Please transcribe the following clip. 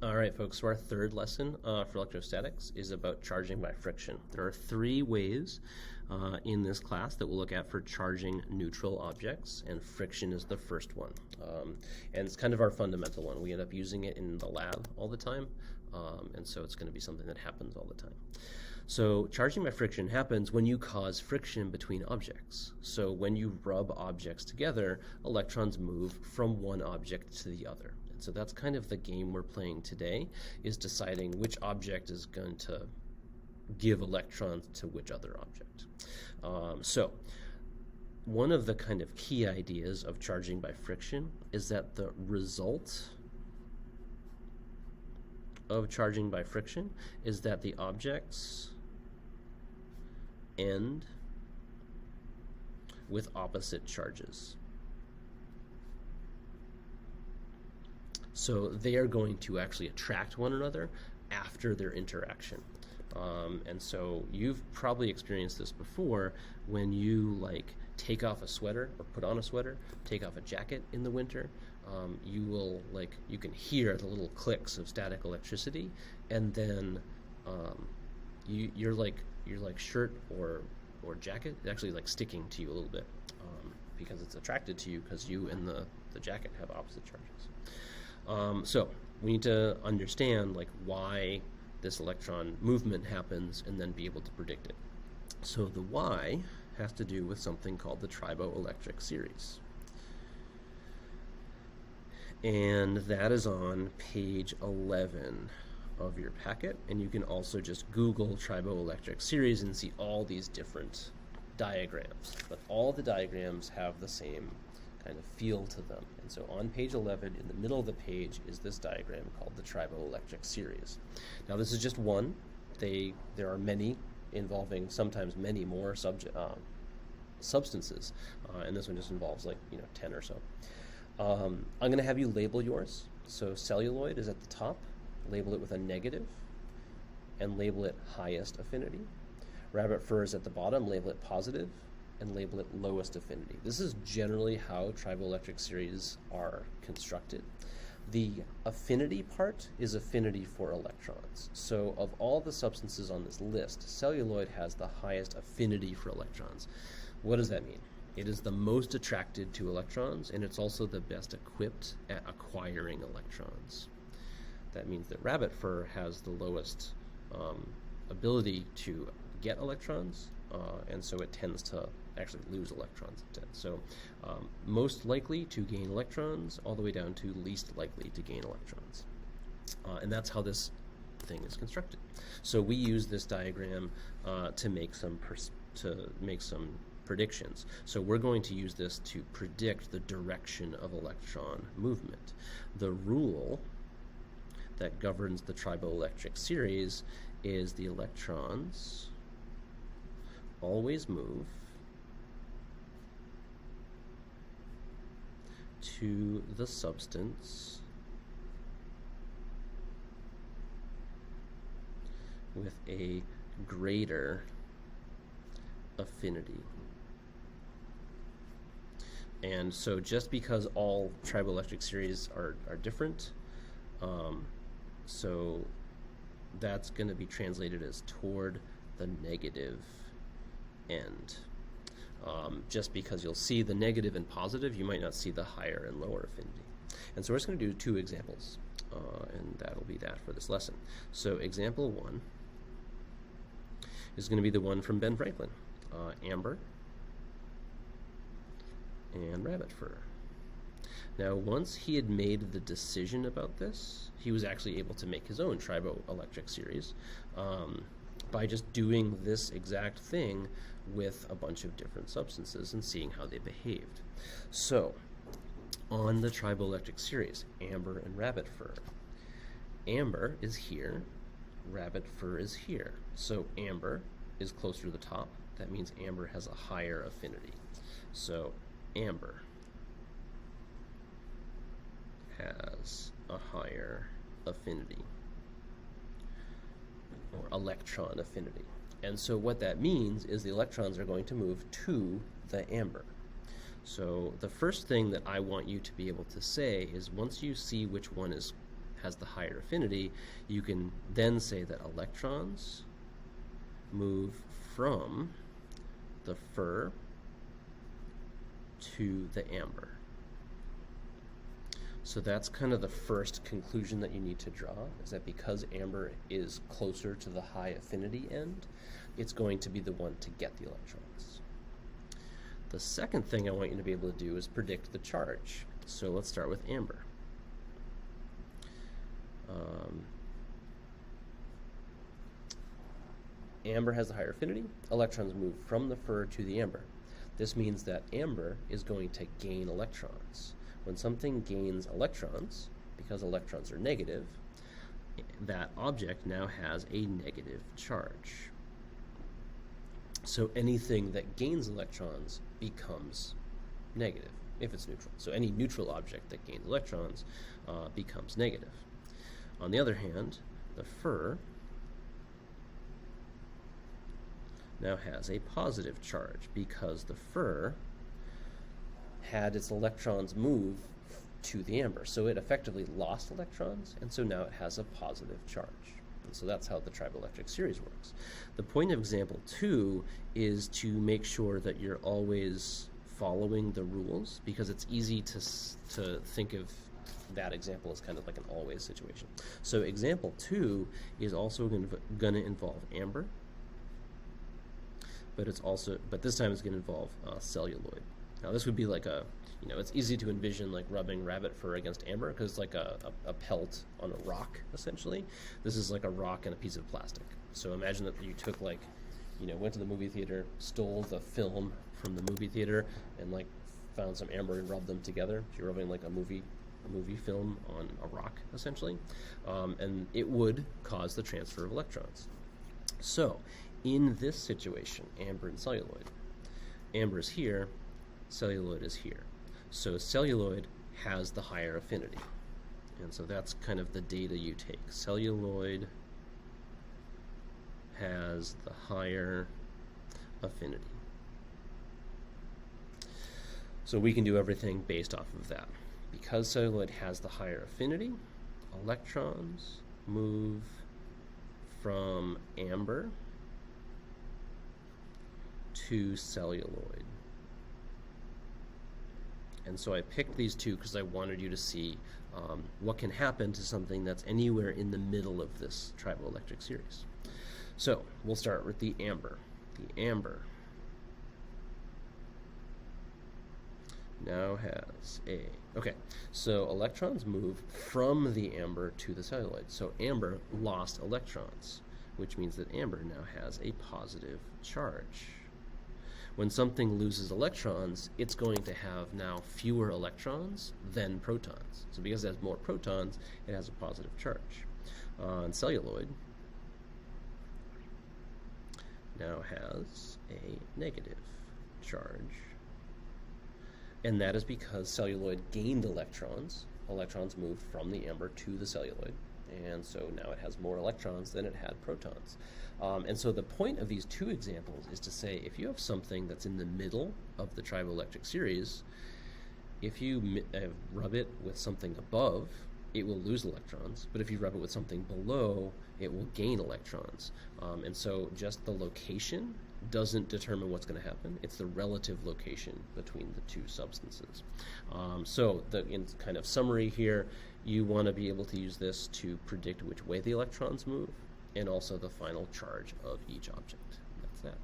All right, folks, so our third lesson for electrostatics is about charging by friction. There are three ways in this class that we'll look at for charging neutral objects, and friction is the first one. And it's kind of our fundamental one. We end up using it in the lab all the time, and so it's going to be something that happens all the time. So charging by friction happens when you cause friction between objects. So when you rub objects together, electrons move from one object to the other. So that's kind of the game we're playing today, is deciding which object is going to give electrons to which other object. So one of the kind of key ideas of charging by friction is that the result of charging by friction is that the objects end with opposite charges. So they are going to actually attract one another after their interaction. And so you've probably experienced this before when you take off a sweater or put on a sweater, take off a jacket in the winter. You can hear the little clicks of static electricity, and then your shirt or jacket is actually sticking to you a little bit because it's attracted to you because you and the jacket have opposite charges. So we need to understand why this electron movement happens and then be able to predict it. So the why has to do with something called the Triboelectric Series. And that is on page 11 of your packet, and you can also just Google Triboelectric Series and see all these different diagrams. But all the diagrams have the same kind of feel to them. And so on page 11, in the middle of the page, is this diagram called the Triboelectric Series. Now this is just one. There are many involving sometimes many more substances, and this one just involves 10 or so. I'm going to have you label yours. So celluloid is at the top. Label it with a negative, and label it highest affinity. Rabbit fur is at the bottom. Label it positive, and label it lowest affinity. This is generally how Triboelectric series are constructed. The affinity part is affinity for electrons. So of all the substances on this list, celluloid has the highest affinity for electrons. What does that mean? It is the most attracted to electrons, and it's also the best equipped at acquiring electrons. That means that rabbit fur has the lowest ability to get electrons, and so it tends to actually lose electrons instead. So most likely to gain electrons all the way down to least likely to gain electrons. And that's how this thing is constructed. So we use this diagram to make some predictions. So we're going to use this to predict the direction of electron movement. The rule that governs the Triboelectric series is the electrons always move to the substance with a greater affinity. And so just because all Triboelectric series are different, so that's going to be translated as toward the negative end. Just because you'll see the negative and positive, you might not see the higher and lower affinity. And so we're just going to do two examples, and that'll be that for this lesson. So example 1 is going to be the one from Ben Franklin, amber and rabbit fur. Now once he had made the decision about this, he was actually able to make his own Triboelectric series by just doing this exact thing with a bunch of different substances and seeing how they behaved. So on the Triboelectric series, amber and rabbit fur. Amber is here, rabbit fur is here. So amber is closer to the top. That means amber has a higher affinity. So amber has a higher affinity, or electron affinity. And so what that means is the electrons are going to move to the amber. So the first thing that I want you to be able to say is, once you see which one is has the higher affinity, you can then say that electrons move from the fur to the amber. So that's kind of the first conclusion that you need to draw, is that because amber is closer to the high affinity end, it's going to be the one to get the electrons. The second thing I want you to be able to do is predict the charge. So let's start with amber. Amber has the higher affinity. Electrons move from the fur to the amber. This means that amber is going to gain electrons. When something gains electrons, because electrons are negative, that object now has a negative charge. So anything that gains electrons becomes negative if it's neutral. So any neutral object that gains electrons becomes negative. On the other hand, the fur now has a positive charge because the fur had its electrons move to the amber. So it effectively lost electrons, and so now it has a positive charge. And so that's how the Triboelectric series works. The point of example 2 is to make sure that you're always following the rules, because it's easy to think of that example as kind of like an always situation. So example 2 is also going to involve amber, but this time it's going to involve celluloid. Now this would be like it's easy to envision like rubbing rabbit fur against amber, because it's like a pelt on a rock, essentially. This is like a rock and a piece of plastic. So imagine that you took went to the movie theater, stole the film from the movie theater, and like found some amber and rubbed them together. So you're rubbing like a movie film on a rock, essentially. And it would cause the transfer of electrons. So in this situation, amber and celluloid, amber is here, celluloid is here. So celluloid has the higher affinity. And so that's kind of the data you take. Celluloid has the higher affinity. So we can do everything based off of that. Because celluloid has the higher affinity, electrons move from amber to celluloid. And so I picked these two because I wanted you to see what can happen to something that's anywhere in the middle of this Triboelectric series. So we'll start with the amber. The amber now has okay, so electrons move from the amber to the celluloid. So amber lost electrons, which means that amber now has a positive charge. When something loses electrons, it's going to have now fewer electrons than protons. So because it has more protons, it has a positive charge. And celluloid now has a negative charge. And that is because celluloid gained electrons. Electrons moved from the amber to the celluloid. And so now it has more electrons than it had protons. And so the point of these two examples is to say, if you have something that's in the middle of the Triboelectric series, if you rub it with something above, it will lose electrons. But if you rub it with something below, it will gain electrons. And so just the location doesn't determine what's going to happen. It's the relative location between the two substances. So in kind of summary here, you want to be able to use this to predict which way the electrons move, and also the final charge of each object. That's that.